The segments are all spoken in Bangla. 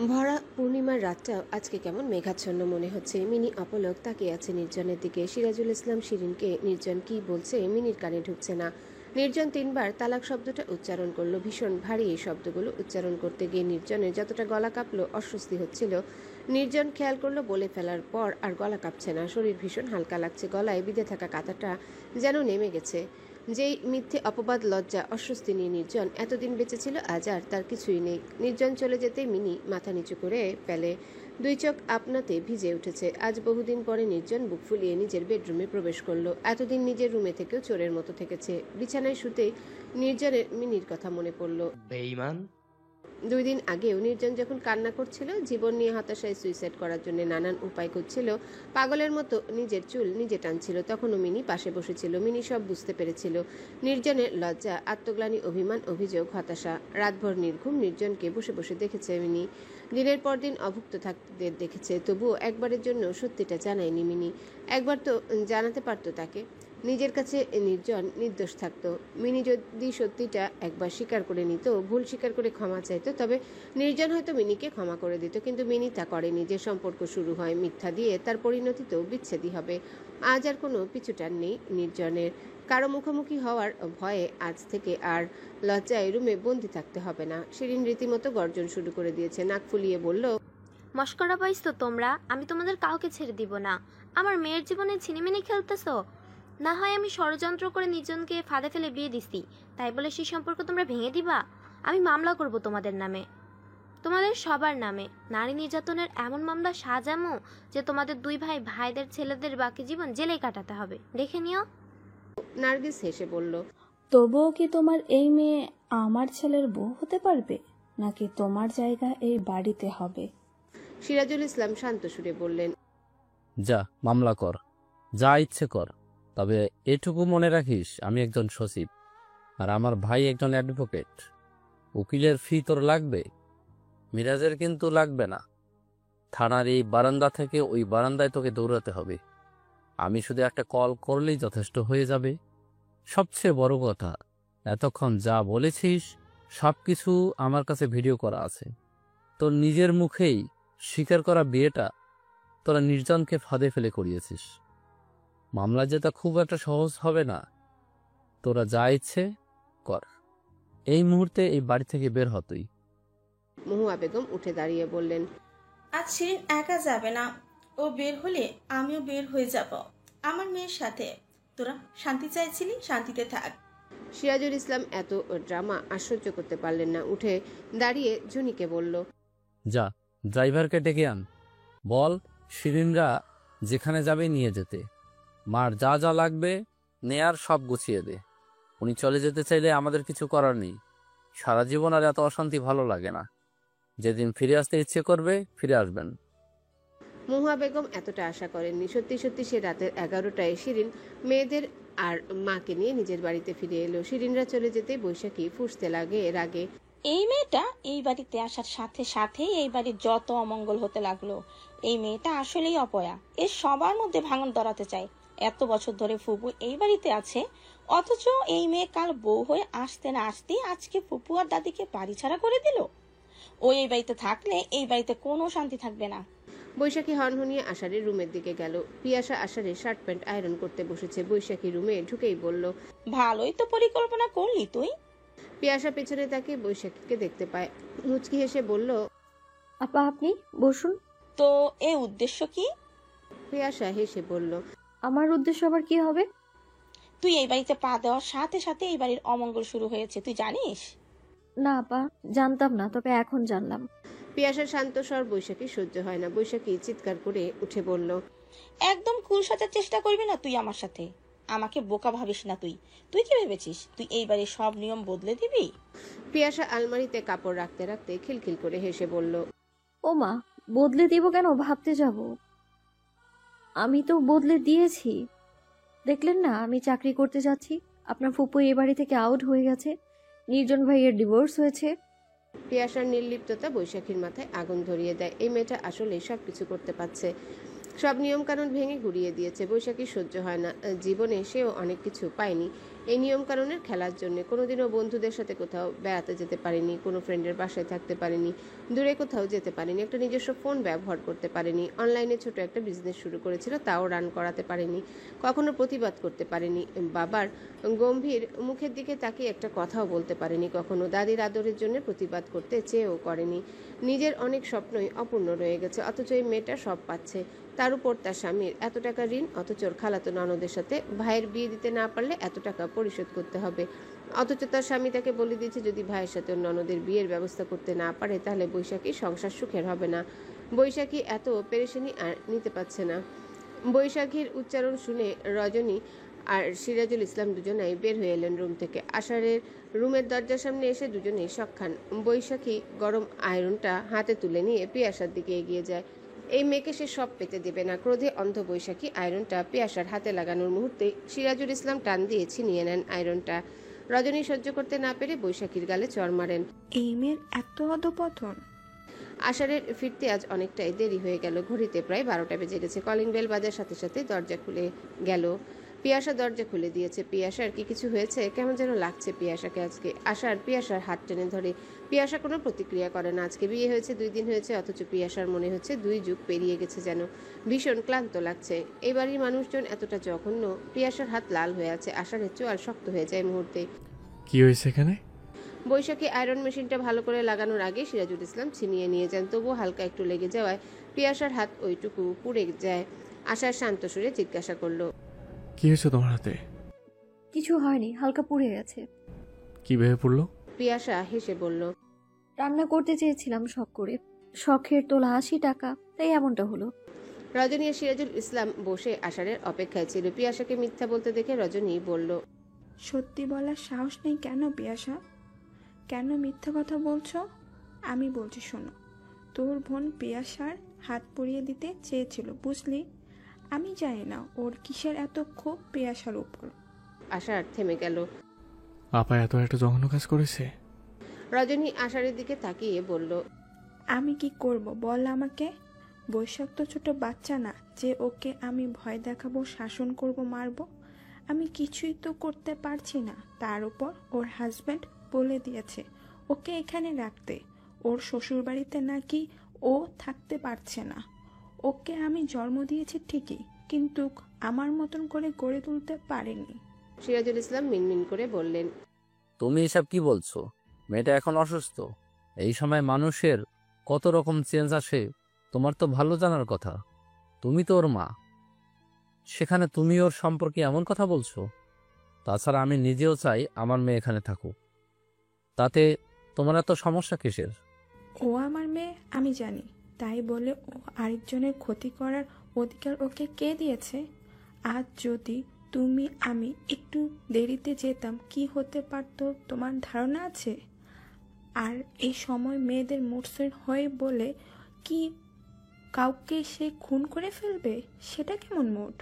ভরা পূর্ণিমার রাতটাও আজকে কেমন মেঘাচ্ছন্ন মনে হচ্ছে। মিনি অপলক তাকিয়ে আছে নির্জনের দিকে। সিরাজুল ইসলাম শিরিনকে নির্জন কি বলছে মিনির কানে ঢুকছে না। নির্জন 3বার তালাক শব্দটা উচ্চারণ করলো। ভীষণ ভারী এই শব্দগুলো উচ্চারণ করতে গিয়ে নির্জনের যতটা গলা কাঁপলো, অস্বস্তি হচ্ছিল। নির্জন খেয়াল করলো বলে ফেলার পর আর গলা কাঁপছে না, শরীর ভীষণ হালকা লাগছে। গলায় বিঁধে থাকা কাঁটাটা যেন নেমে গেছে। যেই মিথ্যে অপবাদ, লজ্জা, অস্বস্তি নিয়ে নির্জন এতদিন বেঁচে ছিল, আজ আর তার কিছুই নেই। নির্জন চলে যেতে মিনি মাথা নিচু করে ফেলে। দুই চোখ আপনাতে ভিজে উঠেছে। আজ বহুদিন পরে নির্জন বুক ফুলিয়ে নিজের বেডরুমে প্রবেশ করলো। এতদিন নিজের রুমে থেকেও চোরের মতো থেকেছে। বিছানায় শুতেই নির্জনের মিনির কথা মনে পড়ল। বেঈমান। 2 দিন আগেও নির্জন যখন কান্না করছিল, জীবন নিয়ে হতাশায় সুইসাইড করার জন্য নানান উপায় খুঁজছিল, পাগলের মতো নিজের চুল নিজে টানছিল, তখনও মিনি পাশে বসেছিল। মিনি সব বুঝতে পেরেছিল। নির্জনের লজ্জা, আত্মগ্লানি, অভিমান, অভিযোগ, হতাশা। রাতভর নির্ঘুম নির্জনকে বসে বসে দেখেছে মিনি। দিনের পর দিন অভুক্ত থাকতে দেখেছে, তবুও একবারের জন্য সত্যিটা জানায়নি মিনি। একবার তো জানাতে পারতো তাকে। নিজের কাছে নির্জন নির্দোষ থাকতো। মিনি যদি সত্যিটা একবার স্বীকার করে নিত, ভুল স্বীকার করে ক্ষমা চাইতো, তবে নির্জন হয়তো মিনিকে ক্ষমা করে দিত। কিন্তু মিনি তা করেনি। যে সম্পর্ক শুরু হয় মিথ্যা দিয়ে, তার পরিণতিতেও বিচ্ছেদই হবে। আজ আর কোনো পিছুটান নেই নির্জনের। কারো মুখোমুখি হওয়ার ভয়ে আজ থেকে আর লজ্জায় রুমে বন্দি থাকতে হবে না। শিরিন রীতিমতো গর্জন শুরু করে দিয়েছে। নাক ফুলিয়ে বলল, মস্করা পাইছ তো তোমরা? আমি তোমাদের কাউকে ছেড়ে দিব না। আমার মেয়ের জীবনে ছিনিমিনি খেলতেছো? না হয় আমি ষড়যন্ত্র করে নির্জনকে ফাঁদে ফেলে বিয়ে দিছি, তাই বলে সেই সম্পর্ক তোমরা ভেঙে দিবা? আমি মামলা করব তোমাদের নামে, তোমাদের সবার নামে। নারী নির্যাতনের এমন মামলা সাজামো যে তোমাদের দুই ভাইদের ছেলেদের বাকি জীবন জেলেই কাটাতে হবে, দেখে নিও। নার্গিস হেসে বলল, তবুও কি তোমার এই মেয়ে আমার ছেলের বউ হতে পারবে, নাকি তোমার জায়গা এই বাড়িতে হবে? সিরাজুল ইসলাম শান্ত সুরে বললেন, যা মামলা কর, যা ইচ্ছে কর। তবে এটুকু মনে রাখিস, আমি একজন সচিব আর আমার ভাই একজন অ্যাডভোকেট। উকিলের ফি তোর লাগবে, মিরাজের কিন্তু লাগবে না। থানার এই বারান্দা থেকে ওই বারান্দায় তোকে দৌড়াতে হবে। আমি শুধু একটা কল করলেই যথেষ্ট হয়ে যাবে। সবচেয়ে বড় কথা, এতক্ষণ যা বলেছিস সব কিছু আমার কাছে ভিডিও করা আছে। তোর নিজের মুখেই স্বীকার করা বিয়েটা তোরা নির্জনকে ফাঁদে ফেলে করিয়েছিস। মামলা যেটা খুব একটা সহজ হবে না। তোরা যা ইচ্ছে কর, এই মুহূর্তে এই বাড়ি থেকে বের হ তুই। মহুয়া বেগম উঠে দাঁড়িয়ে বললেন, আজ শিরিন একা যাবে না। ও বের হলে আমিও বের হয়ে যাব আমার মেয়ের সাথে। তোরা শান্তি চাইছিলি, শান্তিতে থাক। সিরাজুল ইসলাম এত ড্রামা আশ্চর্য করতে পারলেন না। উঠে দাঁড়িয়ে জুনিকে বলল, যা ড্রাইভারকে ডেকে আন, বল শিরিনরা যেখানে যাবে নিয়ে যেতে। মার যা যা লাগবে নেয়ার সব গুছিয়ে দে। উনি চলে যেতে চাইলে আমাদের কিছু করার নেই। সারা জীবন আর এত অশান্তি ভালো লাগে না। যেদিন ফিরে আসতে ইচ্ছে করবে ফিরে আসবেন। মহুয়া বেগম এতটা আশা করেননি। সত্যি সত্যি সে রাতের 11টায় শিরিন মেয়েদের আর মাকে নিয়ে নিজের বাড়িতে ফিরে এলো। শিরিনরা চলে যেতে বৈশাখী ফুঁসতে লাগে রাগে। এই মেয়েটা এই বাড়িতে আসার সাথে সাথেই এই বাড়ির যত অমঙ্গল হতে লাগলো। এই মেয়েটা আসলেই অপয়া। এ সবার মধ্যে ভাঙন ধরাতে চায়। এত বছর ধরে ফুপু এই বাড়িতে আছে, অথচ এই মেয়ে কাল বউ হয়ে আসতে না আসতেই আজকে ফুপু আর দাদিকে বাড়ি ছাড়া করে দিল। ও এই বাড়িতে থাকলে এই বাড়িতে কোনো শান্তি থাকবে না। বৈশাখী হনহনিয়ে আষাঢ়ের রুমের দিকে গেল। পিয়াসা আষাঢ়ের শার্ট প্যান্ট আয়রন করতে বসেছে। বৈশাখী রুমে ঢুকেই বলল, ভালোই তো পরিকল্পনা করলি তুই। পিয়াসা পেছনে তাকে বৈশাখীকে দেখতে পায়, মুচকি হেসে বলল, আপা আপনি বসুন। তো এই উদ্দেশ্য কি? পিয়াসা হেসে বলল, আমার উদ্দেশ্য আবার কি হবে? তুই এই বাড়িতে পা দেওয়ার সাথে সাথে এই বাড়ির অমঙ্গল শুরু হয়েছে, তুই জানিস? না আপা, জানতাম না, তবে এখন জানলাম। পিয়াসার শান্ত স্বর বৈশাখী সহ্য হয় না। বৈশাখী চিৎকার করে উঠে বলল, একদম কুল সাজার চেষ্টা করবি না তুই আমার সাথে। আমাকে বোকা ভাবিস না তুই। তুই কি ভেবেছিস তুই এই বাড়ির সব নিয়ম বদলে দিবি? পিয়াসা আলমারিতে কাপড় রাখতে রাখতে খিলখিল করে হেসে বলল, ও মা, বদলে দিব কেন? ভাবতে যাব? আমি তো বদলে দিয়েছি। দেখলেন না আমি চাকরি করতে যাচ্ছি, আপনার ফুপু এই বাড়ি থেকে আউট হয়ে গেছে, নির্জন ভাইয়ের ডিভোর্স হয়েছে। পিয়াসার নির্লিপ্ততা বৈশাখীর মাথায় আগুন ধরিয়ে দেয়। এই মেয়েটা আসলে সবকিছু করতে পারছে, সব নিয়ম কানুন ভেঙে ঘুরিয়ে দিয়েছে। বৈশাখী সহ্য হয় না। জীবনে সেও অনেক কিছু পায়নি, এই নিয়মকানুনের খেলার জন্য। কোনোদিনও বন্ধুদের সাথে কোথাও বেড়াতে যেতে পারেনি, কোনো ফ্রেন্ডের বাসায় থাকতে পারেনি, দূরে কোথাও যেতে পারেনি, একটা নিজস্ব ফোন ব্যবহার করতে পারেনি, অনলাইনে ছোট একটা বিজনেস শুরু করেছিল, তাও রান করাতে পারেনি, কখনো প্রতিবাদ করতে পারেনি, বাবার গম্ভীর মুখের দিকে তাকিয়ে একটা কথাও বলতে পারেনি, কখনো দাদির আদরের জন্য প্রতিবাদ করতে চেয়েও করেনি। নিজের অনেক স্বপ্নই অপূর্ণ রয়ে গেছে, অথচ এই মেয়েটা সব পাচ্ছে। তার উপর তার স্বামীর এত টাকা ঋণ, অথচ ওর খালাতো ননদের সাথে ভাইয়ের বিয়ে দিতে না পারলে এত টাকা পরিশোধ করতে হবে। অথচ তার স্বামী তাকে বলে দিয়েছে যদি ভাইয়ের সাথে ওর ননদের বিয়ের ব্যবস্থা করতে না পারে তাহলে বৈশাখী সংসার সুখের হবে না। বৈশাখী এত পেরেশানি আর নিতে পারছে না। বৈশাখীর উচ্চারণ শুনে রজনী আর সিরাজুল ইসলাম দুজনেই বের হয়ে এলেন রুম থেকে। আষাঢ়ের রুমের দরজার সামনে এসে দুজনেই সক্ষান। বৈশাখী গরম আয়রনটা হাতে তুলে নিয়ে পিয়াসার দিকে এগিয়ে যায়। এই মেয়েকে সে সব পেতে দেবে না। ক্রোধে অন্ধ বৈশাখী আয়রনটা পিয়াসার হাতে লাগানোর মুহূর্তে সিরাজুল ইসলাম টান দিয়ে ছিনিয়ে নেন আয়রনটা। রজনী সহ্য করতে না পেরে বৈশাখীর গালে চড় মারেন। এই মেয়ের এত অধপতন! আষাঢ়ের ফিরতে আজ অনেকটাই দেরি হয়ে গেল। ঘড়িতে প্রায় 12টা বেজে গেছে। কলিং বেল বাজার সাথে সাথে দরজা খুলে গেল। পিয়াসা দরজা খুলে দিয়েছে। পিয়াসার কি কিছু হয়েছে? কেমন যেন লাগছে পিয়াসাকে আজকে। আষাঢ় পিয়াসার হাত টেনে ধরে। পিয়াসা কোনো প্রতিক্রিয়া করে না। আজকে বিয়ে হয়েছে 2 দিন হয়েছে, অথচ পিয়াসার মনে হচ্ছে 2 যুগ পেরিয়ে গেছে যেন। ভীষণ ক্লান্ত লাগছে। এই বাড়ির মানুষজন এতটা জঘন্য। পিয়াসার হাত লাল হয়ে আছে। আষাঢ়ের চোয়াল শক্ত হয়ে যায় মুহূর্তে। কি হয়েছে এখানে? বৈশাখী আয়রন মেশিনটা ভালো করে লাগানোর আগে সিরাজুল ইসলাম ছিনিয়ে নিয়ে যান। তবুও হালকা একটু লেগে যাওয়ায় পিয়াসার হাত ওইটুকু পুড়ে যায়। আশার শান্ত সুরে জিজ্ঞাসা করলো, কি হয়েছে তোমার হাতে? কিছু হয়নি, হালকা পুড়ে গেছে। কি ভেবে পড়লো? পিয়াসা হেসে বলল, রান্না করতে চেয়েছিলাম শখ করে, শখের তোলা 80 টাকা, তাই এমনটা হলো। রজনী আর সিরাজুল ইসলাম বসে আষাঢ়ের অপেক্ষায় ছিল। পিয়াসাকে মিথ্যা বলতে দেখে রজনী বলল, সত্যি বলার সাহস নেই কেন পিয়াসা? কেন মিথ্যা কথা বলছো? আমি বলছি শোনো, তোর বোন পিয়াসার হাত পুড়িয়ে দিতে চেয়েছিল, বুঝলি? আমি জানি না ওর কিসের এত ক্ষোভ পিয়াসার উপর। আষাঢ় থেমে গেল। আপা এত একটা জঘন্য কাজ করেছে? রজনী আষাঢ়ের দিকে তাকিয়ে বলল, আমি কি করব বল আমাকে? বৈশাখ তো ছোট বাচ্চা না যে ওকে আমি ভয় দেখাবো, শাসন করব, মারবো। আমি কিছুই তো করতে পারছি না। তার উপর ওর হাজব্যান্ড বলে দিয়েছে ওকে এখানে রাখতে। ওর শ্বশুরবাড়িতে নাকি ও থাকতে পারছে না। ওকে আমি জন্ম দিয়েছি ঠিকই, কিন্তু আমার মতন করে গড়ে তুলতে পারিনি। সিরাজুল ইসলাম মিনমিন করে বললেন, তুমি এসব কি বলছো? মেয়েটা এখন অসুস্থ। এই সময় মানুষের কত রকম চেঞ্জ আসে তোমার তো ভালো জানার কথা। তুমি তো ওর মা, সেখানে তুমি ওর সম্পর্কে এমন কথা বলছো? তাছাড়া আমি নিজেও চাই আমার মেয়ে এখানে থাকুক। তাতে তোমার এত সমস্যা কিসের? ও আমার মেয়ে আমি জানি, তাই বলে ও আরেকজনের ক্ষতি করার অধিকার ওকে কে দিয়েছে? আজ যদি তুমি আমি একটু দেরিতে যেতাম কি হতে পারতো তোমার ধারণা আছে? আর এই সময় মেয়েদের মুডসুইং হয় বলে কি কাউকে সে খুন করে ফেলবে? সেটা কেমন মুড?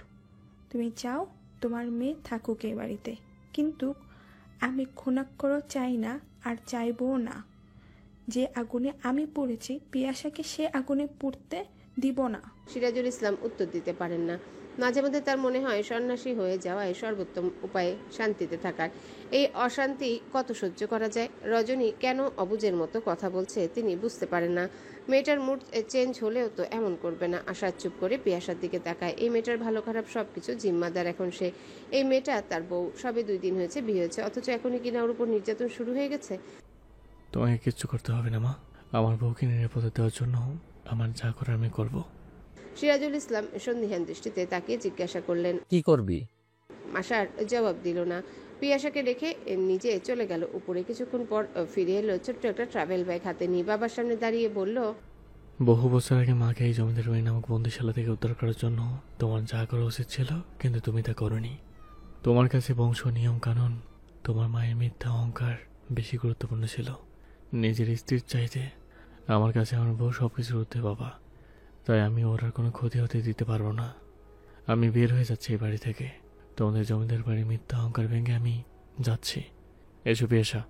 তুমি চাও তোমার মেয়ে থাকুক এই বাড়িতে, কিন্তু আমি খুনাক্কর চাই না, আর চাইবও না। যে আগুনে আমি পড়েছি পিয়াসাকে সে আগুনে পুড়তে দিব না। সিরাজুল ইসলাম উত্তর দিতে পারেন না। মাঝে মধ্যে তার মনে হয় সন্ন্যাসী হয়ে যাওয়ায় সর্বোত্তম উপায়ে শান্তিতে থাকার। এই অশান্তি কত সহ্য করা যায়? রজনী কেন অবুঝের মতো কথা বলছে তিনি বুঝতে পারেন না। মেয়েটার মুড চেঞ্জ হলেও তো এমন করবে না। আশার চুপ করে পিয়াসার দিকে তাকায়। এই মেয়েটার ভালো খারাপ সবকিছু জিম্মাদার এখন সে। এই মেয়েটা তার বউ, সবে 2 দিন হয়েছে বিয়ে হয়েছে, অথচ এখনই কিনা ওর উপর নির্যাতন শুরু হয়ে গেছে। তোমাকে কিচ্ছু করতে হবে না মা। আমার বউকে নিরাপদে দেওয়ার জন্য আমার যা করার আমি করব। সিরাজুল ইসলাম সন্দিহান দৃষ্টিতে তাকিয়ে জিজ্ঞাসা করলেন, কি করবি? আশার জবাব দিল না। পিয়াসাকে রেখে নিজে চলে গেল উপরে। কিছুক্ষণ পর ফিরে এলো ছোট্ট একটা ট্রাভেল ব্যাগ হাতে নিয়ে। বাবার সামনে দাঁড়িয়ে বলল, বহু বছর আগে মাকে এই জমিদার বাড়ি নামক বন্দিশালা থেকে উদ্ধার করার জন্য তোমার যা করা উচিত ছিল, কিন্তু তুমি তা করনি। তোমার কাছে বংশ, নিয়ম কানুন, তোমার মায়ের মিথ্যা অহংকার বেশি গুরুত্বপূর্ণ ছিল নিজের স্ত্রীর চাইতে। আমার কাছে আমার বউ সবকিছুর ঊর্ধ্বে বাবা, তাই আমি ওর আর কোনো ক্ষতি হতে দিতে পারবো না। আমি বের হয়ে যাচ্ছি এই বাড়ি থেকে। তোমাদের জমিদার বাড়ির মিথ্যা অহংকার ভেঙে আমি যাচ্ছি। এসো পেশা।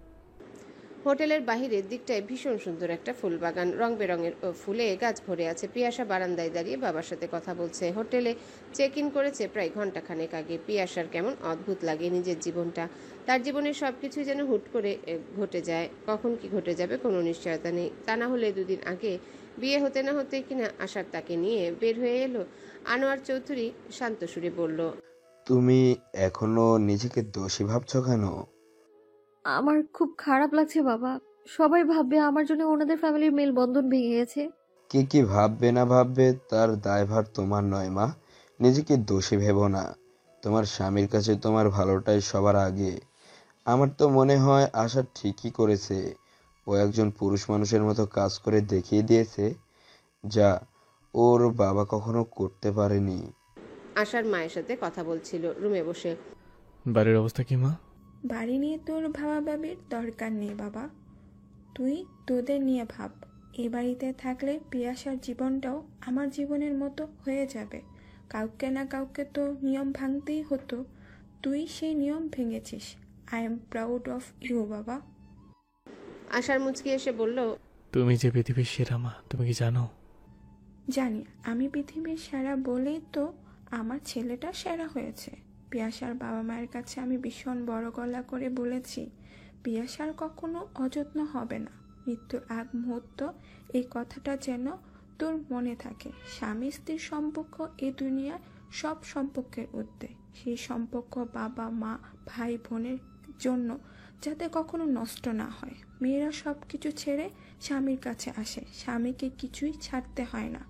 হোটেলের বাহিরের দিকটায় ভীষণ সুন্দর একটা ফুল বাগান, রং বেরঙের ফুলে গাছ ভরে আছে। পিয়াসা বারান্দায় দাঁড়িয়ে বাবার সাথে কথা বলছে। হোটেলে চেক ইন করেছে প্রায় ঘন্টাখানেক আগে। পিয়াসার কেমন অদ্ভুত লাগে নিজের জীবনটা। তার জীবনের সবকিছুই যেন হুট করে ঘটে যায়। কখন কি ঘটে যাবে কোনো নিশ্চয়তা নেই। তা না হলে দুদিন আগে বিয়ে হতে না হতে কিনা আশার তাকে নিয়ে বের হয়ে এলো। আনোয়ার চৌধুরী শান্ত সুরে বলল, তুমি এখনো নিজেকে দোষী ভাবছো কেন? আমার খুব খারাপ লাগছে বাবা। সবাই ভাববে আমার জন্য ওনাদের ফ্যামিলির মেলবন্ধন ভেঙে গেছে। কে কি ভাববে না ভাববে তার দায়ভার তোমার নয় মা। নিজেকে দোষী ভেবো না। তোমার স্বামীর কাছে তোমার ভালোটাই সবার আগে। আমার তো মনে হয় আশা ঠিকই করেছে। ও একজন পুরুষ মানুষের মতো কাজ করে দেখিয়ে দিয়েছে, যা ওর বাবা কখনো করতে পারেনি। আশার মায়ের সাথে কথা বলছিল রুমে বসে। বাড়ির অবস্থা কি মা? বাড়ি নিয়ে তোর ভাবাভাবির দরকার নেই বাবা। তুই তোদের নিয়ে ভাব। এ বাড়িতে থাকলে পিয়াসার জীবনটাও আমার জীবনের মতো হয়ে যাবে। কাউকে না কাউকে তো নিয়ম ভাঙতেই হতো। তুই সেই নিয়ম ভেঙেছিস। I am proud of you বাবা। আশার মুচকি এসে বলল, তুমি যে পৃথিবীর সেরা মা, তুমি কি জানো? জানি আমি পৃথিবীর সেরা বলেই তো আমার ছেলেটা সেরা হয়েছে। পিয়াসার বাবা মায়ের কাছে আমি ভীষণ বড় গলা করে বলেছি, পিয়াসার কখনো অযত্ন হবে না। মৃত্যুর আগ মুহূর্ত এই কথাটা যেন তোর মনে থাকে। স্বামী স্ত্রীর সম্পর্ক এই দুনিয়ার সব সম্পর্কের ঊর্ধ্বে। সেই সম্পর্ক বাবা মা ভাই বোনের জন্য যাতে কখনো নষ্ট না হয়। মেয়েরা সব কিছু ছেড়ে স্বামীর কাছে আসে। স্বামীকে কিছুই ছাড়তে হয় না।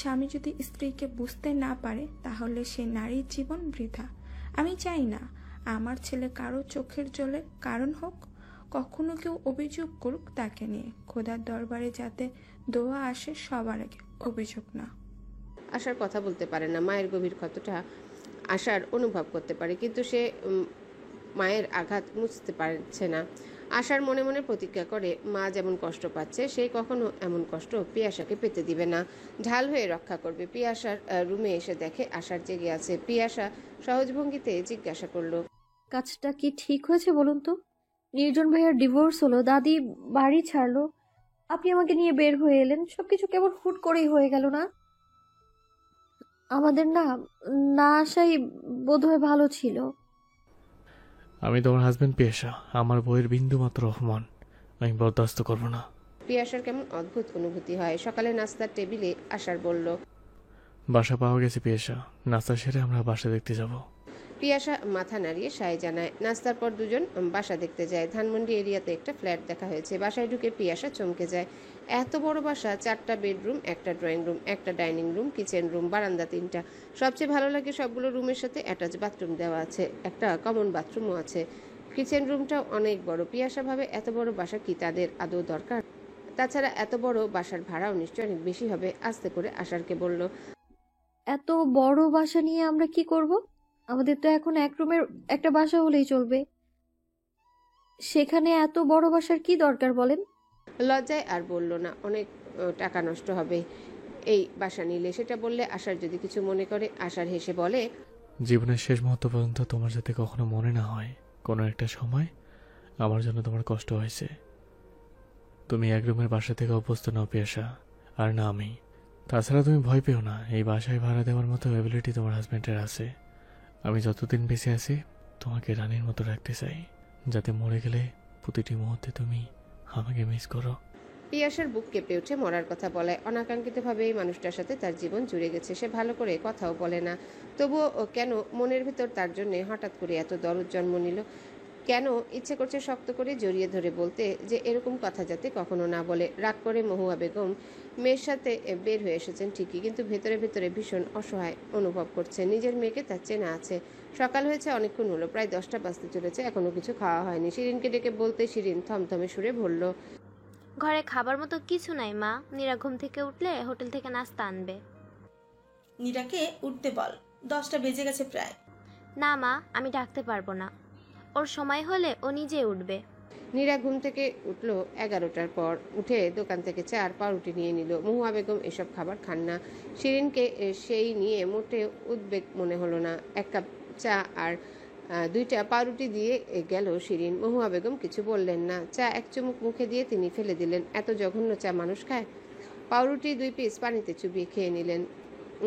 স্বামী যদি স্ত্রীকে বুঝতে না পারে তাহলে সে নারীর জীবন বৃথা। আমি চাই না আমার ছেলে কারো চোখের জলের কারণ হোক। কখনো কেউ অভিযোগ করুক তাকে নিয়ে। খোদার দরবারে যাতে দোয়া আসে সবার আগে, অভিযোগ না। আশার কথা বলতে পারে না। মায়ের গভীর ক্ষতটা আশার অনুভব করতে পারে, কিন্তু সে মায়ের আঘাত মুছতে পারছে না। আশার মনে মনে প্রতিজ্ঞা করে, মা যেমন কষ্ট পাচ্ছে সে কখনো এমন কষ্ট পিয়াসাকে পেতে দিবে না। ঢাল হয়ে রক্ষা করবে। পিয়াসার রুমে এসে দেখে আশার জেগে আছে। পিয়াসা সহজ ভঙ্গিতে জিজ্ঞাসা করলো, কাজটা কি ঠিক হয়েছে বলুন তো? নির্জন ভাইয়ার ডিভোর্স হলো, দাদি বাড়ি ছাড়লো, আপনি আমাকে নিয়ে বের হয়ে এলেন। সবকিছু কেবল হুট করেই হয়ে গেল না? আমাদের না আসাই বোধহয় ভালো ছিল। আমি তোমার হাজবেন্ড পেশা, আমার বইয়ের বিন্দু মাত্র অপমান আমি বরদাস্ত করবো না। পিয়াসার কেমন অদ্ভুত অনুভূতি হয়। সকালে নাস্তার টেবিলে আশার বলল, বাসা পাওয়া গেছে পেশা, নাস্তা সেরে আমরা বাসা দেখতে যাব। পিয়াসা মাথা নাড়িয়ে সায় জানায়। নাস্তার পর দুজন বাসা দেখতে যায়। ধানমন্ডি এরিয়াতে একটা ফ্ল্যাট দেখা হয়েছে। বাসায় ঢুকে পিয়াসা চমকে যায়। এত বড় বাসা, 4টা বেডরুম, একটা ড্রয়িং রুম, একটা ডাইনিং রুম, কিচেন রুম, বারান্দা 3টা। সবচেয়ে ভালো লাগে সবগুলো রুমের সাথে অ্যাটাচ বাথরুম দেওয়া আছে। একটা কমন বাথরুমও আছে। কিচেন রুমটাও অনেক বড়। পিয়াসা ভাবে এত বড় বাসা কি তাদের আদৌ দরকার? তাছাড়া এত বড় বাসার ভাড়াও নিশ্চয়ই অনেক বেশি হবে। আস্তে করে আশারকে বলল, এত বড় বাসা নিয়ে আমরা কি করব? আমাদের তো এখন এক রুমের একটা বাসা হলেই চলবে। সেখানে এত বড় বাসার কি দরকার বলেন? লজ্জায় আর বলল না। অনেক টাকা নষ্ট হবে এই বাসা নিলে। সেটা বললে আশার যদি কিছু মনে করে। আশার হেসে বলে, জীবনের শেষ মুহূর্ত পর্যন্ত তোমার যাতে কখনো মনে না হয় কোনো একটা সময় আমার জন্য তোমার কষ্ট হয়েছে। তুমি এক রুমের বাসা থেকে অভ্যস্ত নাও পেশা, আর না আমি। তাছাড়া তুমি ভয় পেও না, এই বাসায় ভাড়া দেওয়ার মতো অ্যাবিলিটি তোমার হাজব্যান্ডের আছে। আমি যতদিন বেঁচে আছি তোমাকে রানীর মতো রাখতে চাই, যাতে মরে গেলে প্রতিটি মুহূর্তে তুমি আমাকে মিস করো। পিয়াসার বুক কেঁপে উঠে মরার কথা বলায়। অনাকাঙ্ক্ষিতভাবে এই মানুষটার সাথে তার জীবন জুড়ে গেছে। সে ভালো করে কথাও বলে না, তবুও কেন মনের ভেতর তার জন্য হঠাৎ করে এত দরদ জন্ম নিল? কেন ইচ্ছে করছে শক্ত করে জড়িয়ে ধরে বলতে যে এরকম কথা যাতে কখনো না বলে। রাগ করে মহুয়া বেগম মেয়ের সাথে বের হয়ে এসেছেন ঠিকই, কিন্তু ভেতরে ভেতরে ভীষণ অসহায় অনুভব করছে। নিজের মেয়েকে তার চেনা আছে। সকাল হয়েছে অনেকক্ষণ হলো, প্রায় 10টা বাজতে চলেছে, এখনো কিছু খাওয়া হয়নি। শিরিনকে ডেকে বলতে শিরিন থমথমে সুরে বলল, ঘরে খাবার মতো কিছু নাই মা। নীরা ঘুম থেকে উঠলে হোটেল থেকে নাস্তা আনবে। নীরাকে উঠতে বল, 10টা বেজে গেছে প্রায়। না মা, আমি ডাকতে পারবো না। ওর সময় হলে ও নিজেই উঠবে। নীরা ঘুম থেকে উঠলো 11টার পর। উঠে দোকান থেকে চা আর পাউরুটি নিয়ে নিল। মহুয়া বেগম এসব খাবার খান না। শিরিনকে সেই নিয়ে মোটে উদ্বেগ মনে হলো না। 1 কাপ চা আর দুইটা পাউরুটি দিয়ে গেল শিরিন। মহুয়া বেগম কিছু বললেন না। চা এক চুমুক মুখে দিয়ে তিনি ফেলে দিলেন। এত জঘন্য চা মানুষ খায়? পাউরুটি 2 পিস পানিতে চুবিয়ে খেয়ে নিলেন।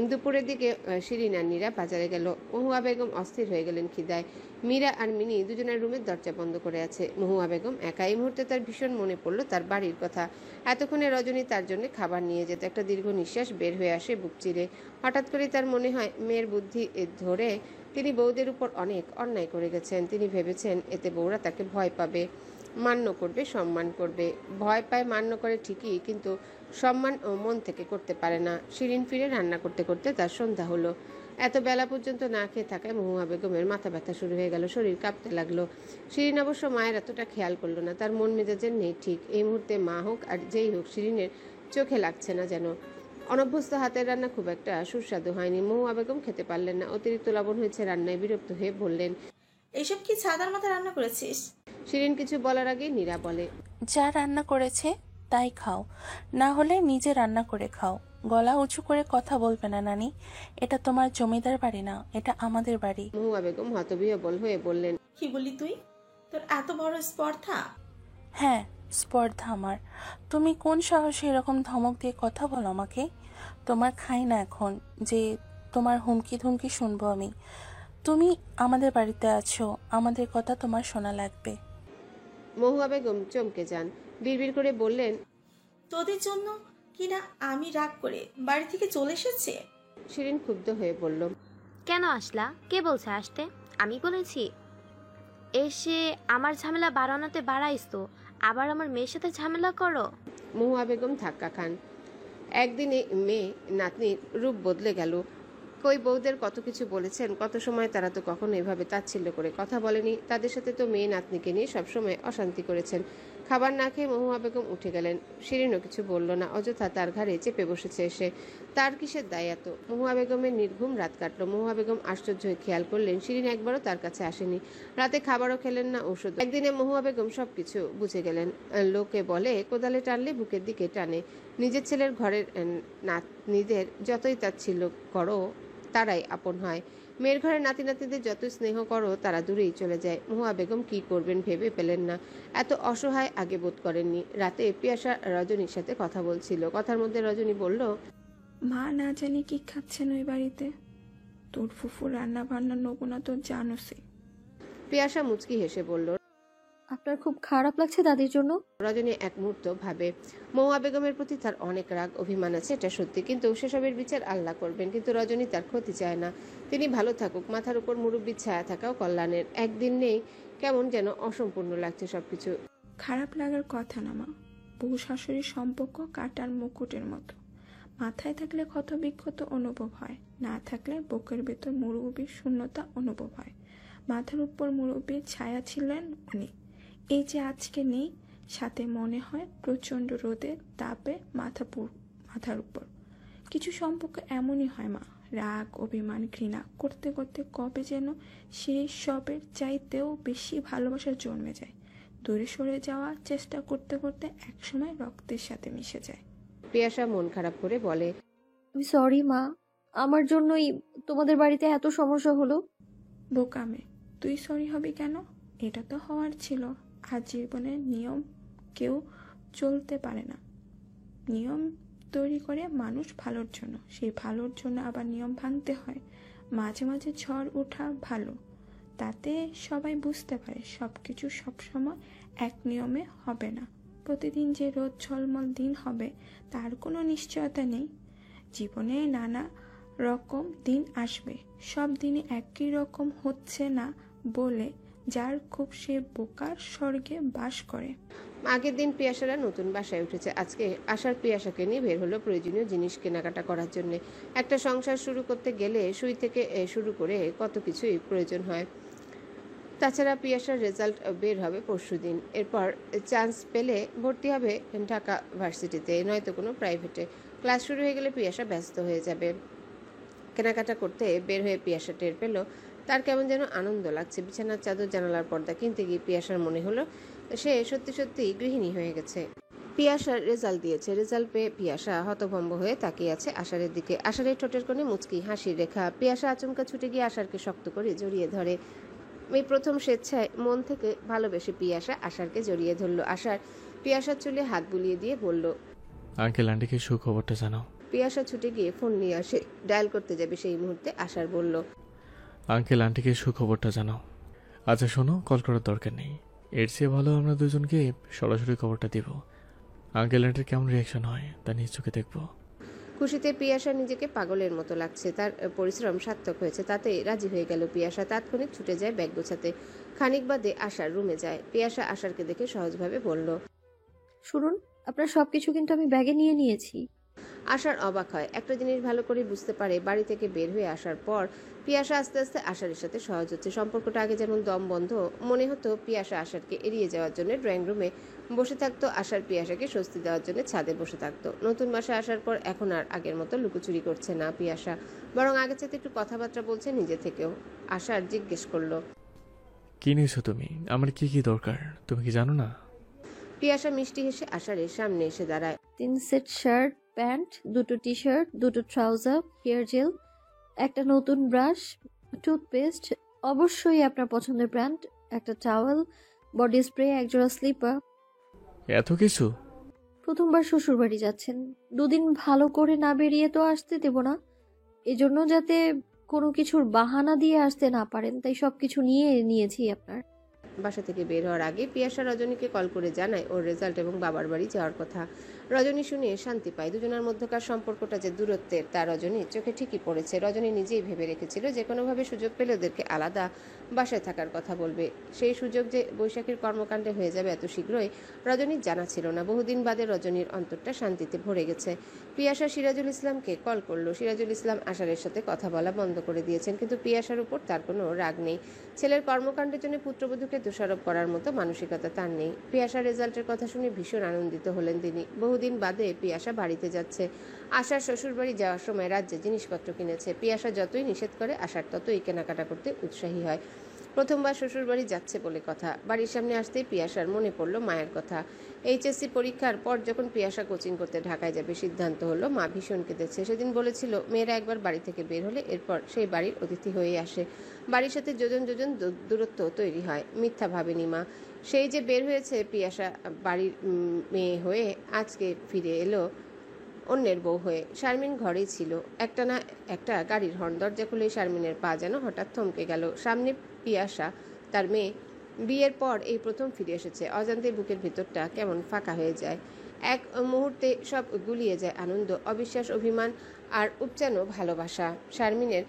দুপুরের দিকে শিরিন আর নীরা বাজারে গেল। মহুয়া বেগম অস্থির হয়ে গেলেন খিদায়। মীরা আর মিনি দুজনের রুমের দরজা বন্ধ করে আছে। মহুয়া বেগম একা। এই মুহূর্তে তার ভীষণ মনে পড়ল তার বাড়ির কথা। এতক্ষণে রজনী তার জন্য খাবার নিয়ে যেত। একটা দীর্ঘ নিঃশ্বাস বের হয়ে আসে বুক চিরে। হঠাৎ করে তার মনে হয় মেয়ের বুদ্ধি ধরে তিনি বউদের উপর অনেক অন্যায় করে গেছেন। তিনি ভেবেছেন এতে বউরা তাকে ভয় পাবে, মান্য করবে, সম্মান করবে। ভয় পায়, মান্য করে ঠিকই, কিন্তু সম্মান ও মন থেকে করতে পারে না। শিরিন ফিরে রান্না করতে করতে তার সন্ধ্যা হলো। এত বেলা পর্যন্ত না খেয়ে থাকায় মহুয়া বেগমের মাথা ব্যথা শুরু হয়ে গেল, শরীর কাঁপতে লাগলো। শিরিন অবশ্য মায়ের এতটা খেয়াল করলো না। তার মন মেজাজের নেই ঠিক। এই মুহূর্তে মা হোক আর যেই হোক, শিরিনের চোখে লাগছে না যেন। অনভ্যস্ত হাতের রান্না খুব একটা সুস্বাদু হয়নি। মহুয়া বেগম খেতে পারলেন না। অতিরিক্ত লবণ হয়েছে রান্নায়। বিরক্ত হয়ে বললেন, এইসব কি ছাদার মাথা রান্না করেছিস? শিরিন কিছু বলার আগে নীরা বলে, যা রান্না করেছে তাই খাও, না হলে নিজে রান্না করে খাও। গলা উঁচু করে কথা বলবে না নানি, এটা তোমার জমিদার বাড়ি না, এটা আমাদের বাড়ি। মহুয়া বেগম হতবিহ্বল হয়ে বললেন, কি বললি তুই? তোর এত বড় স্পর্ধা? হ্যাঁ, স্পর্ধা আমার। তুমি কোন সাহসে এরকম ধমক দিয়ে কথা বলো আমাকে? তোমার খাই না এখন যে তোমার হুমকি ধুমকি শুনবো আমি। তুমি আমাদের বাড়িতে আছো, আমাদের কথা তোমার শোনা লাগবে। মহুয়া বেগম চমকে যান। বিড়বিড় করে বললেন, তোদের জন্য কিনা আমি রাগ করে বাড়ি থেকে চলে এসেছে? শিরিন ক্ষুব্ধ হয়ে বলল, কেন আসলা? কে বলছে আসতে? আমি বলেছি? এসে আমার ঝামেলা বাড়ানোতে বাড়াইছো, আবার আমার মেয়ের সাথে ঝামেলা করো। মহুয়া বেগম ধাক্কা খান। একদিনে মেয়ে নাতনির রূপ বদলে গেল। কই বউদের কত কিছু বলেছেন, কত সময় তারা তো কখনো এভাবে তাচ্ছিল্য করে কথা বলেনি। তাদের সাথে তো মেয়ে নাতনিকে নিয়ে সবসময় অশান্তি করেছেন। খাবার না খেয়ে মহুয়া বেগম উঠে গেলেন। শিরিনও কিছু বলল না, অযথা তার ঘাড়ে চেপে বসেছে এসে। তার কিসের দায় এত? মহুয়া বেগমের নির্ঘুম রাত কাটলো। মহুয়া বেগম আশ্চর্য হয়ে খেয়াল করলেন শিরিন একবারও তার কাছে আসেনি। রাতে খাবারও খেলেন না, ওষুধ। একদিনে মহুয়া বেগম সবকিছু বুঝে গেলেন। লোকে বলে কোদালে টানলে বুকের দিকে টানে। নিজের ছেলের ঘরের নাতনিদের যতই তাচ্ছিল্য করো তারাই আপন হয়। মেয়ের ঘরে নাতি নাতিদের যত স্নেহ করো তারা দূরেই চলে যায়। মহুয়া বেগম কি করবেন ভেবে পেলেন না। এত অসহায় আগে বোধ করেননি। রাতে পিয়াসা রজনীর সাথে কথা বলছিল। কথার মধ্যে রজনী বলল, মা না জানি কি খাচ্ছেন ওই বাড়িতে। তোর ফুফু রান্না বান্না নমুনা তো জানোসই। পিয়াসা মুচকি হেসে বলল, আপনার খুব খারাপ লাগছে দাদির জন্য? রজনী এক মুহূর্ত ভাবে। মহুয়া বেগমের প্রতি তার অনেক রাগ অভিমান আছে, এটা সত্যি, কিন্তু সেসবের বিচার আল্লাহ করবেন। কিন্তু রজনী তার ক্ষতি চায় না। তিনি ভালো থাকুক। মাথার উপর মুরব্বির ছায়া থাকাও কল্যাণের। একদিন নেই, কেমন যেন অসম্পূর্ণ লাগছে সবকিছু। খারাপ লাগার কথা না মা। বউ শাশুড়ির সম্পর্ক কাটার মুকুটের মতো। মাথায় থাকলে ক্ষত বিক্ষত অনুভব হয়, না থাকলে বুকের ভেতর মুরব্বির শূন্যতা অনুভব হয়। মাথার উপর মুরব্বির ছায়া ছিলেন উনি। এই যে আজকে নেই, সাথে মনে হয় প্রচণ্ড রোদে তাপে মাথার উপর। কিছু সম্পর্ক এমনই হয় মা, রাগ অভিমান ঘৃণা করতে করতে কবে যেন সেই সবের চাইতেও বেশি ভালোবাসা জন্মে যায়। দূরে সরে যাওয়ার চেষ্টা করতে করতে একসময় রক্তের সাথে মিশে যায়। পিয়াসা মন খারাপ করে বলে, আমি সরি মা, আমার জন্যই তোমাদের বাড়িতে এত সমস্যা হলো। বোকামে, তুই সরি হবি কেন? এটা তো হওয়ার ছিল। আর জীবনের নিয়ম কেউ চলতে পারে না। নিয়ম তৈরি করে মানুষ ভালোর জন্য, সেই ভালোর জন্য আবার নিয়ম ভাঙতে হয়। মাঝে মাঝে ঝড় ওঠা ভালো, তাতে সবাই বুঝতে পারে সব কিছু সবসময় এক নিয়মে হবে না। প্রতিদিন যে রোদ ঝলমল দিন হবে তার কোনো নিশ্চয়তা নেই। জীবনে নানা রকম দিন আসবে, সব দিনে একই রকম হচ্ছে না বলে যার খুব সে বোকার স্বর্গে বাস করে। আগের দিন পিয়াসারা নতুন বাসায় উঠেছে। আজকে আশার পিয়াসাকে নিয়ে বের হলো প্রয়োজনীয় জিনিস কেনাকাটা করার জন্য। একটা সংসার শুরু করতে গেলে সুই থেকে শুরু করে কত কিছুই প্রয়োজন হয়। তাছাড়া পিয়াসার রেজাল্ট বের হবে পরশুদিন। এরপর চান্স পেলে ভর্তি হবে ঢাকা ভার্সিটিতে, নয়তো কোনো প্রাইভেটে। ক্লাস শুরু হয়ে গেলে পিয়াসা ব্যস্ত হয়ে যাবে। কেনাকাটা করতে বের হয়ে পিয়াসা টের পেল তার কেমন যেন আনন্দ লাগছে। বিছানার চাদর, জানালার পর্দা কিনতে গিয়ে পিয়াসার মনে হলো সে সত্যি সত্যি গৃহিণী হয়ে গেছে। পিয়াসার রেজাল্ট দিয়েছে। রেজাল্ট পেয়ে পিয়াসা হতভম্ব হয়ে তাকিয়ে আছে আশারের দিকে। আশারের ঠোঁটের কোণে মুচকি হাসির রেখা। পিয়াসা আচমকা ছুটে গিয়ে আশারকে শক্ত করে জড়িয়ে ধরে। এই প্রথম স্বেচ্ছায় মন থেকে ভালোবেসে পিয়াসা আশারকে জড়িয়ে ধরল। আশার পিয়াসার চুলে হাত বুলিয়ে দিয়ে বলল, আঙ্কেল আন্টিকে সুখবরটা জানাও। পিয়াসা ছুটে গিয়ে ফোন নিয়ে আসে। ডায়াল করতে যাবে সেই মুহূর্তে আশার বলল, আঙ্কেল আন্টিকে সুখবরটা জানাও। আচ্ছা শোনো, কল করার দরকার নেই, এর চেয়ে ভালো আমরা দুজনকে সরাসরি খবরটা দিব। আঙ্কেল আন্টির কেমন রিয়াকশন হয় তা নিজ চোখে দেখবো। খুশিতে পিয়াসা নিজেকে পাগলের মতো লাগছে। তার পরিশ্রম সার্থক হয়েছে, তাতে রাজি হয়ে গেল পিয়াসা। তাৎক্ষণিক ছুটে যায় ব্যাগ গোছাতে। খানিক বাদে আশার রুমে যায়। পিয়াসা আশারকে দেখে সহজভাবে বলল, শুনুন, আপনার সবকিছু কিন্তু আমি ব্যাগে নিয়ে নিয়েছি। আশার অবাক হয়। একটা জিনিস ভালো করে বুঝতে পারে, বাড়ি থেকে বের হয়ে আসার পর পিয়াসা আস্তে আস্তে আশারের সাথে সহজ হচ্ছে। সম্পর্কটা আগে যেমন দম বন্ধ মনে হতো, পিয়াসা আশারকে এড়িয়ে যাওয়ার জন্য ড্রয়িং রুমে বসে থাকতো, আশার পিয়াসাকে স্বস্তি দেওয়ার জন্য ছাদে বসে থাকতো। নতুন বাসায় আসার পর এখন আর আগের মতো লুকোচুরি করছে না পিয়াসা, বরং আগের চাইতে একটু কথাবার্তা বলছে নিজে থেকেও। আশার জিজ্ঞেস করলো, কি নিয়েছো তুমি? আমার কি কি দরকার তুমি কি জানো না? পিয়াসা মিষ্টি হেসে আশারের সামনে এসে দাঁড়ায়। 3 সেট শার্ট, প্যান্ট, 2টো টি শার্ট, 2টো ট্রাউজার, হেয়ার জেল, একটা নতুন ব্রাশ, টুথপেস্ট, অবশ্যই আপনার পছন্দের ব্র্যান্ড, একটা টাওয়েল, বডি স্প্রে, একজোড়া স্লিপার। এত কিছু? প্রথমবার শ্বশুর বাড়ি যাচ্ছেন, 2 দিন ভালো করে না বেরিয়ে তো আসতে দেব না। এজন্য যাতে কোনো কিছুর বাহানা দিয়ে আসতে না পারেন, তাই সবকিছু নিয়ে নিয়েছি আপনার। বাসা থেকে বের হওয়ার আগে পিয়াসা রজনীকে কল করে জানায় ওর রেজাল্ট এবং বাবার বাড়ি যাওয়ার কথা। রজনী শুনে শান্তি পায়। দুজনের মধ্যকার সম্পর্কটা যে দূরত্বের তা রজনীর চোখে ঠিকই পড়েছে। রজনী নিজেই ভেবে রেখেছিল যে কোনোভাবে সুযোগ পেলে ওদেরকে আলাদা বাসায় থাকার কথা বলবে। সেই সুযোগ যে বৈশাখীর কর্মকাণ্ডে হয়ে যাবে এত শীঘ্রই রজনীর জানা ছিল না। বহুদিন বাদে রজনীর অন্তরটা শান্তিতে ভরে গেছে। পিয়াসা সিরাজুল ইসলামকে কল করলো। সিরাজুল ইসলাম আশারের সাথে কথা বলা বন্ধ করে দিয়েছেন, কিন্তু পিয়াসার উপর তার কোনো রাগ নেই। ছেলের কর্মকাণ্ডের জন্য পুত্রবধূকে দোষারোপ করার মতো মানসিকতা তার নেই। পিয়াসার রেজাল্টের কথা শুনে ভীষণ আনন্দিত হলেন তিনি। বহুদিন বাদে পিয়াসা বাড়িতে যাচ্ছে। আশার শ্বশুরবাড়ি যাওয়ার সময় রাজ্যে জিনিসপত্র কিনেছে। পিয়াসা যতই নিষেধ করে আশার ততই কেনাকাটা করতে উৎসাহী হয়। প্রথমবার শ্বশুরবাড়ি যাচ্ছে বলে কথা। বাড়ির সামনে আসতেই পিয়াসার মনে পড়ল মায়ের কথা। এইচএসসি পরীক্ষার পর যখন পিয়াসা কোচিং করতে ঢাকায় যাবে সিদ্ধান্ত হলো, মা ভীষণ কেঁদেছে। সেদিন বলেছিল মেয়েরা একবার বাড়ি থেকে বের হলে এরপর সেই বাড়ির অতিথি হয়ে আসে, বাড়ির সাথে যোজন যোজন দূরত্ব তৈরি হয়। মিথ্যা ভাবেনি মা। সেই যে বের হয়েছে পিয়াসা বাড়ির মেয়ে হয়ে, আজকে ফিরে এলো অন্যের বউ হয়ে। শারমিন ঘরেই ছিল। একটা না একটা গাড়ির হর্ন। দরজা খুলে শারমিনের পা যেন হঠাৎ থমকে গেল। সামনে পিয়াসা, তার মেয়ে। বিয়ের পর এই প্রথম ফিরে এসেছে। অজান্তে বুকের ভিতরটা কেমন ফাঁকা হয়ে যায়। এক মুহূর্তে সব গুলিয়ে যায় আনন্দ, অবিশ্বাস, অভিমান আর উপচানো ভালোবাসা। শারমিনের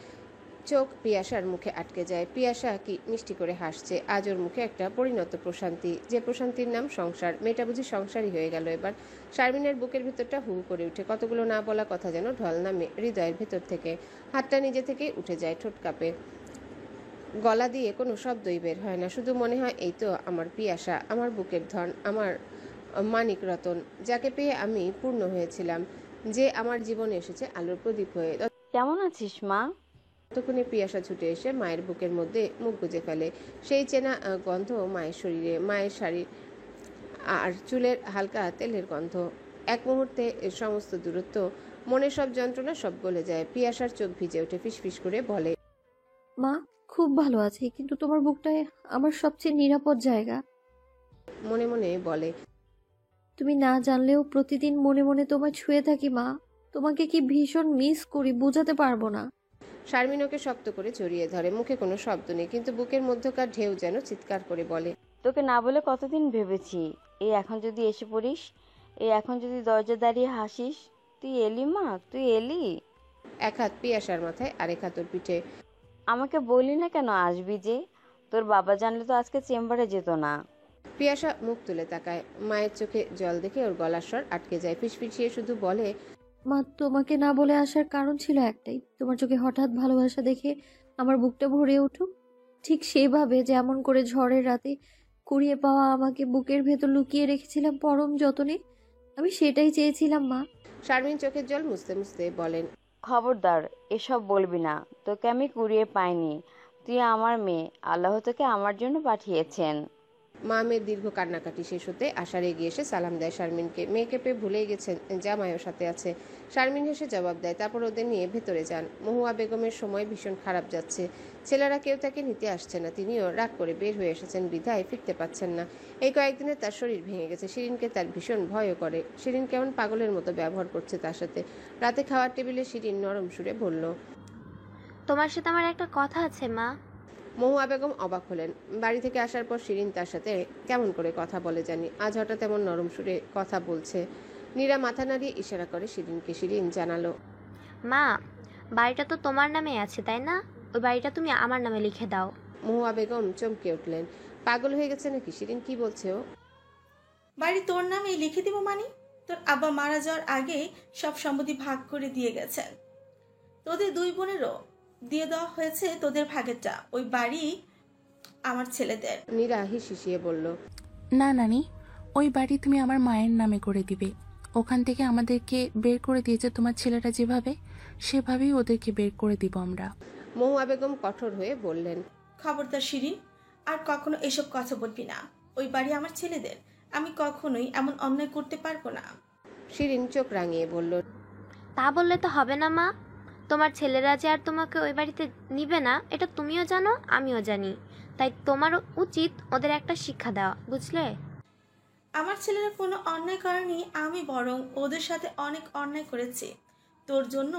চোখ পিয়াসার মুখে আটকে যায়। পিয়াসা কি মিষ্টি করে হাসছে। আজ ওর মুখে একটা পরিণত প্রশান্তি, যে প্রশান্তির নাম সংসার। মেয়েটা বুঝি সংসারই হয়ে গেল এবার। শারমিনের বুকের ভিতরটা হু করে উঠে। কতগুলো না বলা কথা যেন ঢল নামে হৃদয়ের ভেতর থেকে। হাতটা নিজে থেকেই উঠে যায়, ঠোঁট কাঁপে। গলা দিয়ে কোনো শব্দই বের হয় না। শুধু মনে হয় এই তো আমার পিয়াসা, আমার বুকের ধন, আমার মানিক রতন, যাকে পেয়ে আমি পূর্ণ হয়েছিলাম, যে আমার জীবনে এসেছে আলোর প্রদীপ হয়ে। কেমন আছিস মা? ততক্ষণে পিয়াসা ছুটে এসে মায়ের বুকের মধ্যে মুখ গুজে ফেলে। সেই চেনা গন্ধ মায়ের শরীরে, মায়ের শাড়ি আর চুলের হালকা তেলের গন্ধ। এক মুহূর্তে সমস্ত দূরত্ব, মনের সব যন্ত্রণা সব গলে যায়। পিয়াসার চোখ ভিজে ওঠে, ফিসফিস করে বলে, মা, খুব ভালো আছি, কিন্তু তোমার বুকটাই আমার সবচেয়ে নিরাপদ জায়গা। মনে মনে বলে, তুমি না জানলেও প্রতিদিন মনে মনে তোমায় ছুঁয়ে থাকি মা। তোমাকে কি ভীষণ মিস করি, বোঝাতে পারবো না। শারমিন ওকে শক্ত করে জড়িয়ে ধরে। মুখে কোনো শব্দ নেই, কিন্তু বুকের মধ্যকার ঢেউ যেন চিৎকার করে বলে, তোকে না বলে কতদিন ভেবেছি, এই এখন যদি এসে পড়িস, এই এখন যদি দরজা দাঁড়িয়ে হাসিস। তুই এলি মা, তুই এলি। এক হাত পিয়াসার মাথায়, আরেক হাত ওর পিঠে। আমাকে বলি না কেন আসবি যে? তোর বাবা জানলে তো আজকে চেম্বারে যেত না। পিয়াসা মুখ তুলে তাকায়। মায়ের চোখে জল দেখে ওর গলার স্বর আটকে যায়। ফিসফিসিয়ে শুধু বলে, মা, তোমাকে না বলে আসার কারণ ছিল একটাই, তোমার চোখে হঠাৎ ভালোবাসা দেখে আমার বুকটা ভরে উঠুক। ঠিক সেভাবে যেমন করে ঝড়ের রাতে কুড়িয়ে পাওয়া আমাকে বুকের ভেতর লুকিয়ে রেখেছিলাম পরম যতনে, আমি সেটাই চেয়েছিলাম মা। শারমিন চোখের জল মুছতে মুছতে বলেন, খবরদার এসব বলবি না, তোকে আমি কুড়িয়ে পাইনি। তুই আমার মেয়ে, আল্লাহ তোকে আমার জন্য পাঠিয়েছেন। মামের দীর্ঘ কান্নাকাটি শেষ হতে আশার এগিয়ে এসে সালাম দেয় শারমিনকে। মেয়েকে পেয়ে ভুলেই গেছেন জামাইও সাথে আছে। শারমিন হেসে জবাব দেয়, তারপর ওদের নিয়ে ভেতরে যান। মহুয়া বেগমের সময় ভীষণ খারাপ যাচ্ছে। ছেলেরা কেউ তাকে নিতে আসছে না, তিনিও রাগ করে বের হয়ে এসেছেন বিধায় ফিরতে পারছেন না। এই কয়েকদিনে তার শরীর ভেঙে গেছে। শিরিনকে তার ভীষণ ভয়ও করে। শিরিন কেমন পাগলের মতো ব্যবহার করছে তার সাথে। রাতে খাওয়ার টেবিলে শিরিন নরম সুরে বলল, তোমার সাথে আমার একটা কথা আছে মা। মহুয়া বেগম অবাক হলেন। বাড়ি থেকে আসার পর শিরিন তার সাথে কেমন করে কথা বলে জানি, আজ হঠাৎ এমন নরম সুরে কথা বলছে। নীরা মাথা নাড়িয়ে ইশারা করে শিরিনকে। শিরিন জানালো, মা, বাড়িটা তো তোমার নামে আছে তাই না? ওই বাড়িটা তুমি আমার নামে লিখে দাও। মহুয়া বেগম চমকে উঠলেন। পাগল হয়ে গেছে নাকি? শিরিন কি বলছে ও? বাড়ি তোর নামে লিখে দিব মানে? তোর আব্বা মারা যাওয়ার আগে সব সম্পত্তি ভাগ করে দিয়ে গেছেন। তোদের দুই বোনেরও দিয়ে দেওয়া হয়েছে তোদের ভাগেরটা। ওই বাড়ি আমার ছেলেদের। নীরা হিসিয়ে বলল, না নানি, ওই বাড়ি তুমি আমার মায়ের নামে করে দিবে। ওখান থেকে আমাদেরকে বের করে দিয়েছে তোমার ছেলেরা, যেভাবে সেভাবেই ওদেরকে বের করে দিব আমরা। মহুয়া বেগম কঠোর হয়ে বললেন, খবরদার শিরিন, আর কখনো এসব কথা বলবি না। ওই বাড়ি আমার ছেলেদের। আমি কখনোই এমন অন্যায় করতে পারবো না। শিরিন চোখ রাঙিয়ে বলল, তা বললে তো হবে না মা। তোমার ছেলেরা যে আর তোমাকে ওই বাড়িতে নিবে না এটা তুমিও জানো, আমিও জানি। তাই তোমার উচিত ওদের একটা শিক্ষা দেওয়া, বুঝলে? আমার ছেলেরা কোনো অন্যায় করেনি, আমি বরং ওদের সাথে অনেক অন্যায় করেছি। তোর জন্য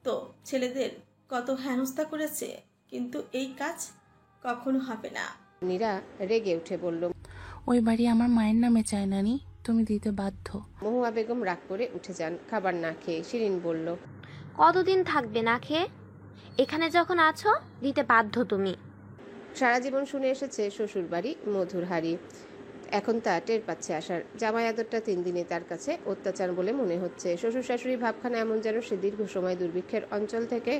তো ছেলেদের কত হেনস্থা করেছে, কিন্তু এই কাজ কখনো হবে না। নীরা রেগে উঠে বলল, ওই বাড়ি আমার মায়ের নামে চায় নানি, তুমি দিতে বাধ্য। মহুয়া বেগম রাগ করে উঠে যান খাবার না খেয়ে। শিরিন বলল, কতদিন থাকবে না খেয়ে? এখানে যখন আছো দিতে বাধ্য তুমি। সারা জীবন শুনে এসেছে শ্বশুর বাড়ি মধুর হাড়ি, এখন তা টের পাচ্ছে আসার। জামাই আদরটা 3 দিনে তার কাছে অত্যাচার বলে মনে হচ্ছে। শ্বশুর শাশুড়ি ভাবখানা এমন যেন সে দীর্ঘ সময় দুর্ভিক্ষের অঞ্চল থেকে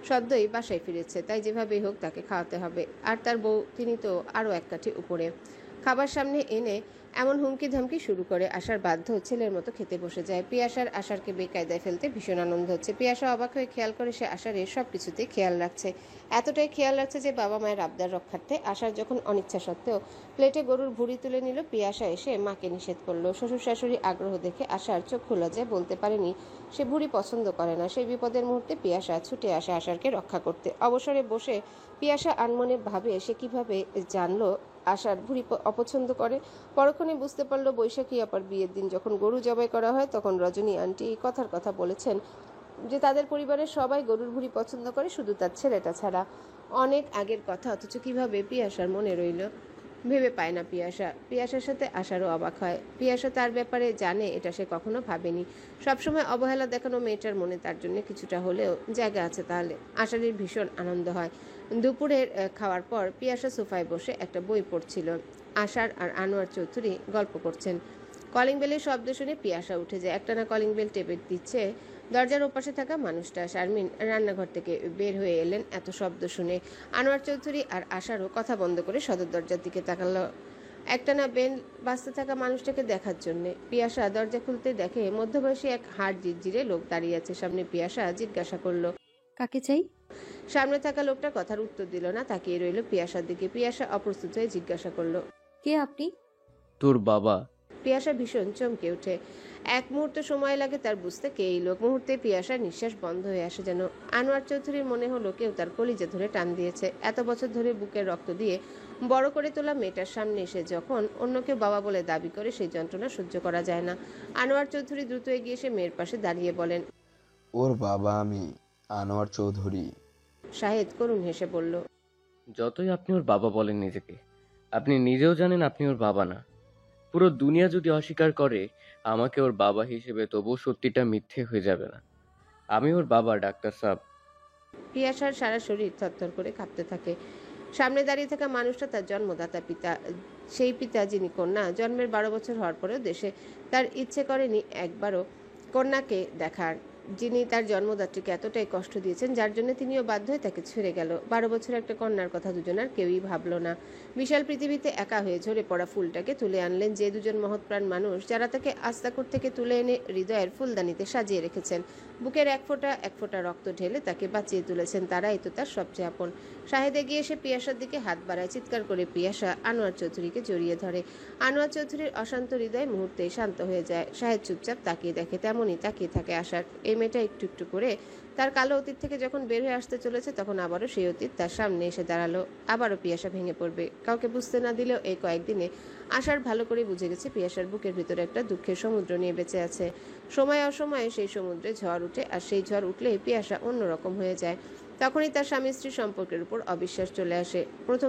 সদ্যই বাসায় ফিরেছে, তাই যেভাবেই হোক তাকে খাওয়াতে হবে। আর তার বউ, তিনি তো আরও এক কাঠি উপরে। খাবার সামনে এনে এমন হুমকি ধামকি শুরু করে আসার বাধ্য ছেলের মতো খেতে বসে যায়। পিয়াসার আশারকে বেকায়দায় ফেলতে ভীষণ আনন্দ হচ্ছে। পিয়াসা অবাক হয়ে খেয়াল করে সে আশারের সব কিছুতেই খেয়াল রাখছে। এতটাই খেয়াল রাখছে যে বাবা মায়ের আবদার রক্ষার্থে আশার যখন অনিচ্ছা সত্ত্বেও প্লেটে গরুর ভুঁড়ি তুলে নিল, পিয়াসা এসে মাকে নিষেধ করলো। শ্বশুর শাশুড়ি আগ্রহ দেখে আশার চোখ লজ্জায় বলতে পারেনি সে ভুঁড়ি পছন্দ করে না। সেই বিপদের মুহূর্তে পিয়াসা ছুটে আসে আশারকে রক্ষা করতে। অবসরে বসে পিয়াসা আনমনে ভাবে সে কিভাবে জানলো আশার ভুঁড়ি অপছন্দ করে। পরক্ষণে বুঝতে পারলো বৈশাখী আপার বিয়ের দিন যখন গরু জবাই করা হয় তখন রজনী আন্টি এই কথার কথা বলেছেন যে তাদের পরিবারের সবাই গরুর ভুঁড়ি পছন্দ করে, শুধু তার ছেলেটা ছাড়া। অনেক আগের কথা, অথচ কিভাবে পিয়াসার মনে রইল ভেবে পায় না পিয়াসা। পিয়াসার সাথে আশারও অবাক হয়। পিয়াসা তার ব্যাপারে জানে, এটা সে কখনো ভাবেনি। সবসময় অবহেলা দেখানো মেয়েটার মনে তার জন্য কিছুটা হলেও জায়গা আছে। তাহলে আশারির ভীষণ আনন্দ হয়। দুপুরের খাওয়ার পর পিয়াসা সোফায় বসে একটা বই পড়ছিল। আশার আর আনোয়ার চৌধুরী গল্প করছেন। কলিং বেলের শব্দ শুনে পিয়াসা উঠে যায়। একটানা কলিং বেল টেপে দিচ্ছে দরজার ওপাশে থাকা মানুষটা। শারমিন রান্নাঘর থেকে বের হয়ে এলেন এত শব্দ শুনে। আনোয়ার চৌধুরী আর আশারও কথা বন্ধ করে সদর দরজার দিকে তাকালো একটানা বেল বাঁচতে থাকা মানুষটাকে দেখার জন্যে। পিয়াসা দরজা খুলতে দেখে মধ্যবয়সী এক হাড় জিরজিরে লোক দাঁড়িয়ে আছে সামনে। পিয়াসা জিজ্ঞাসা করলো, কাকে চাই? সামনে থাকা লোকটা কথার উত্তর দিল না, তাকিয়ে রইল পিয়াসার দিকে। পিয়াসা অপ্রস্তুত হয়ে জিজ্ঞাসা করলো, কে আপনি? তোর বাবা। পিয়াসা ভীষণ চমকে ওঠে। এক মুহূর্ত সময় লাগে তার বুঝতে কে এই লোক। মুহূর্তে পিয়াসার নিঃশ্বাস বন্ধ হয়ে আসে যেন। আনোয়ার চৌধুরীর মনে হলো কেউ তার কলিজা ধরে টান দিয়েছে। এত বছর ধরে বুকের রক্ত দিয়ে বড় করে তোলা মেয়েটার সামনে এসে যখন অন্য কেউ বাবা বলে দাবি করে, সেই যন্ত্রণা সহ্য করা যায় না। আনোয়ার চৌধুরী দ্রুত এগিয়ে এসে মেয়ের পাশে দাঁড়িয়ে বলেন, ওর বাবা আমি, আনোয়ার চৌধুরী। শাহেদ করুণ হেসে বলল, যতই আপনি ওর বাবা বলেন নিজেকে, আপনি নিজেও জানেন আপনি ওর বাবা না। পুরো দুনিয়া যদি অস্বীকার করে আমাকে ওর বাবা হিসেবে, তবুও সত্যিটা মিথ্যে হয়ে যাবে না। আমি ওর বাবা, ডাক্তার সাহেব। পিয়াসার সারা শরীর থরথর করে কাঁপতে থাকে। সামনে দাঁড়িয়ে থাকা মানুষটা তার জন্মদাতা পিতা। সেই পিতা যিনি কন্যা জন্মের 12 বছর হওয়ার পরেও দেশে তার ইচ্ছে করেনি একবারও কন্যাকে দেখার। যিনি তার জন্মদাত্রীকে এতটাই কষ্ট দিয়েছেন যার জন্য তিনিও বাধ্য হয়ে তাকে ছেড়ে গেল। 12 বছরের একটা কন্যার কথা দুজনার কেউই ভাবল না। বিশাল পৃথিবীতে একা হয়ে ঝরে পড়া ফুলটাকে তুলে আনলেন যে দুজন মহৎপ্রাণ মানুষ, যারা তাকে আস্তাকুর থেকে তুলে এনে হৃদয়ের ফুলদানিতে সাজিয়ে রেখেছেন। বুকের এক ফোঁটা রক্ত ঢেলে তাকে বাঁচিয়ে তুলেছেন। তারাই তো তার সবচেয়ে আপন। শাহেদ এগিয়ে এসে পিয়াসার দিকে হাত বাড়ায়। চিৎকার করে পিয়াসা আনোয়ার চৌধুরীকে জড়িয়ে ধরে। আনোয়ার চৌধুরীর অশান্ত হৃদয় মুহূর্তেই শান্ত হয়ে যায়। শাহেদ চুপচাপ তাকিয়ে দেখে, তেমনই তাকিয়ে থাকে আশার। এই মেয়েটা একটু একটু করে তার কালো অতীত থেকে যখন বের হয়ে আসতে চলেছে, তখন আবারও সেই অতীত তার সামনে এসে দাঁড়ালো। আবারও পিয়াসা ভেঙে পড়বে। কাউকে বুঝতে না দিলেও এই কয়েকদিনে আশার ভালো করে বুঝে গেছে পিয়াসার বুকের ভিতরে একটা দুঃখের সমুদ্র নিয়ে বেঁচে আছে। সময় অসময়ে সেই সমুদ্রে ঝড় উঠে, আর সেই ঝড় উঠলে পিয়াসা অন্যরকম হয়ে যায়। তখনই তার স্বামী স্ত্রী সম্পর্কের উপর অবিশ্বাস চলে আসে।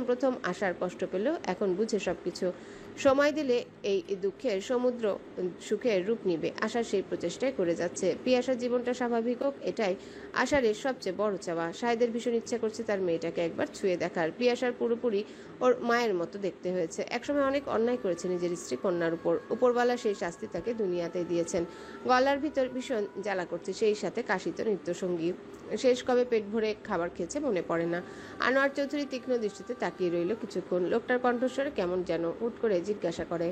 প্রথম আশার কষ্ট পেলেও এখন বুঝে সবকিছু। সময় দিলে এই দুঃখের সমুদ্র সুখের রূপ নিবে। আশার সেই প্রচেষ্টাই করে যাচ্ছে। পিয়াসার জীবনটা স্বাভাবিক হোক, এটাই আশার সবচেয়ে বড় চাওয়া। শাহেদের ভীষণ ইচ্ছা করছে তার মেয়েটাকে একবার ছুঁয়ে দেখার। পিয়াসার পুরোপুরি ওর মায়ের মতো দেখতে হয়েছে। একসময় অনেক অন্যায় করেছে নিজের স্ত্রী কন্যার উপর। উপরওয়ালা সেই শাস্তি তাকে দুনিয়াতে দিয়েছেন। গলার ভিতর ভীষণ জ্বালা করছে, সেই সাথে কাশিত নৃত্যসঙ্গী। শেষ কবে পেট ভরে খাবার খেয়েছে মনে পড়ে না। আনোয়ার চৌধুরী তীক্ষ্ণ দৃষ্টিতে তাকিয়ে রইল কিছুক্ষণ। লোকটার কণ্ঠস্বরে কেমন যেন হুট করে জিজ্ঞাসা করে,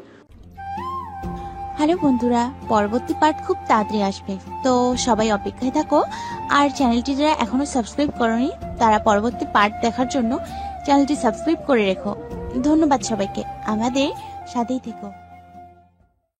হ্যালো বন্ধুরা, পরবর্তী পার্ট খুব তাড়াতাড়ি আসবে, তো সবাই অপেক্ষায় থাকো। আর চ্যানেলটি যারা এখনো সাবস্ক্রাইব করোনি তারা পরবর্তী পার্ট দেখার জন্য চ্যানেলটি সাবস্ক্রাইব করে রেখো। ধন্যবাদ সবাইকে, আমাদের সাথেই থেকো।